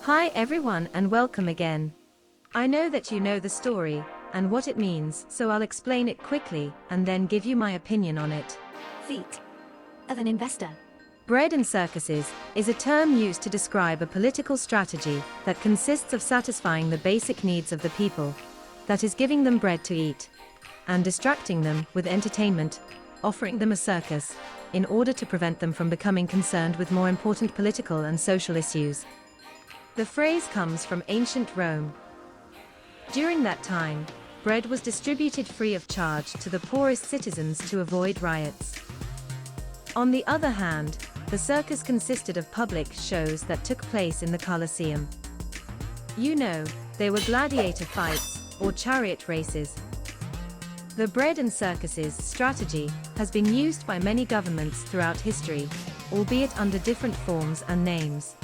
Hi everyone and welcome again. I know that you know the story and what it means, so I'll explain it quickly and then give you my opinion on it. Feet of an investor. Bread and circuses is a term used to describe a political strategy that consists of satisfying the basic needs of the people, that is giving them bread to eat, and distracting them with entertainment, offering them a circus, in order to prevent them from becoming concerned with more important political and social issues. The phrase comes from ancient Rome. During that time, bread was distributed free of charge to the poorest citizens to avoid riots. On the other hand, the circus consisted of public shows that took place in the Colosseum. You know, they were gladiator fights or chariot races. The bread and circuses strategy has been used by many governments throughout history, albeit under different forms and names.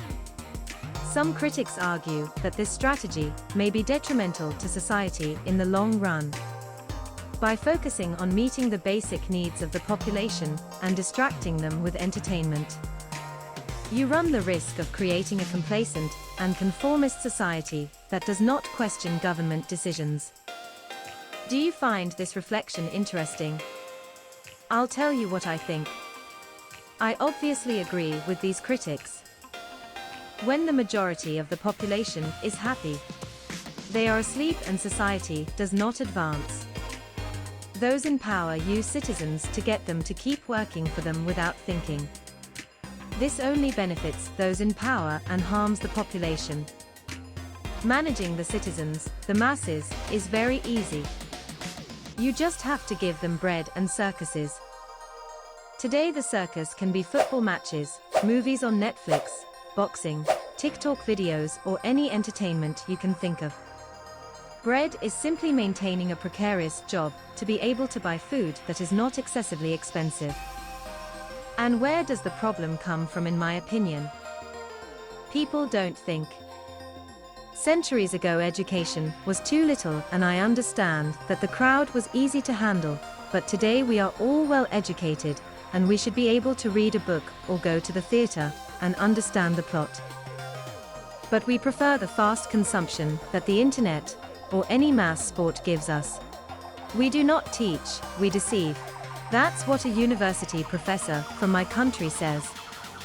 Some critics argue that this strategy may be detrimental to society in the long run. By focusing on meeting the basic needs of the population and distracting them with entertainment, you run the risk of creating a complacent and conformist society that does not question government decisions. Do you find this reflection interesting? I'll tell you what I think. I obviously agree with these critics. When the majority of the population is happy, they are asleep and society does not advance. Those in power use citizens to get them to keep working for them without thinking. This only benefits those in power and harms the population. Managing the citizens, the masses, is very easy. You just have to give them bread and circuses. Today the circus can be football matches, movies on Netflix, boxing, TikTok videos, or any entertainment you can think of. Bread is simply maintaining a precarious job to be able to buy food that is not excessively expensive. And where does the problem come from, in my opinion? People don't think. Centuries ago education was too little, and I understand that the crowd was easy to handle, but today we are all well educated, and we should be able to read a book or go to the theater and understand the plot. But we prefer the fast consumption that the internet or any mass sport gives us. We do not teach, we deceive. That's what a university professor from my country says.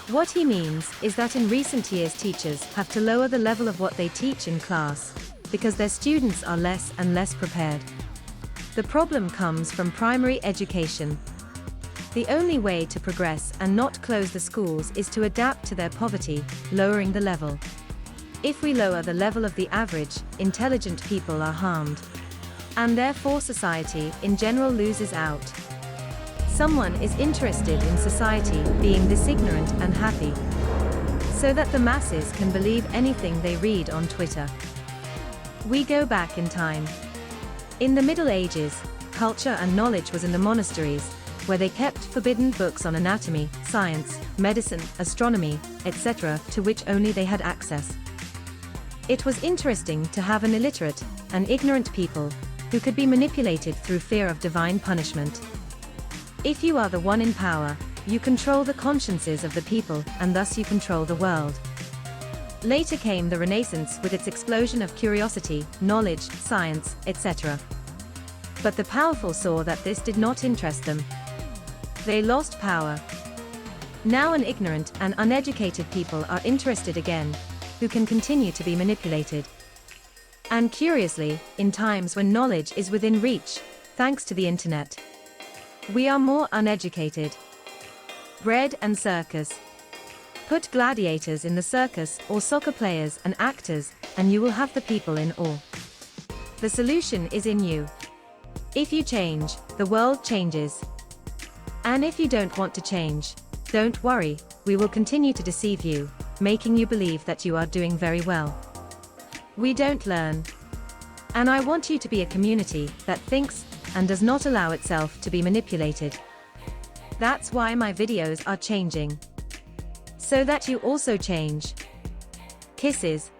What he means is that in recent years teachers have to lower the level of what they teach in class, because their students are less and less prepared. The problem comes from primary education. The only way to progress and not close the schools is to adapt to their poverty, lowering the level. If we lower the level of the average, intelligent people are harmed. And therefore society in general loses out. Someone is interested in society being this ignorant and happy, so that the masses can believe anything they read on Twitter. We go back in time. In the Middle Ages, culture and knowledge was in the monasteries, where they kept forbidden books on anatomy, science, medicine, astronomy, etc., to which only they had access. It was interesting to have an illiterate and ignorant people who could be manipulated through fear of divine punishment. If you are the one in power, you control the consciences of the people, and thus you control the world. Later came the Renaissance with its explosion of curiosity, knowledge, science, etc. But the powerful saw that this did not interest them. They lost power. Now an ignorant and uneducated people are interested again, who can continue to be manipulated. And curiously, in times when knowledge is within reach, thanks to the internet, we are more uneducated. Bread and circus. Put gladiators in the circus or soccer players and actors, and you will have the people in awe. The solution is in you. If you change, the world changes. And if you don't want to change, don't worry, we will continue to deceive you, making you believe that you are doing very well. We don't learn. And I want you to be a community that thinks and does not allow itself to be manipulated. That's why my videos are changing. So that you also change. Kisses.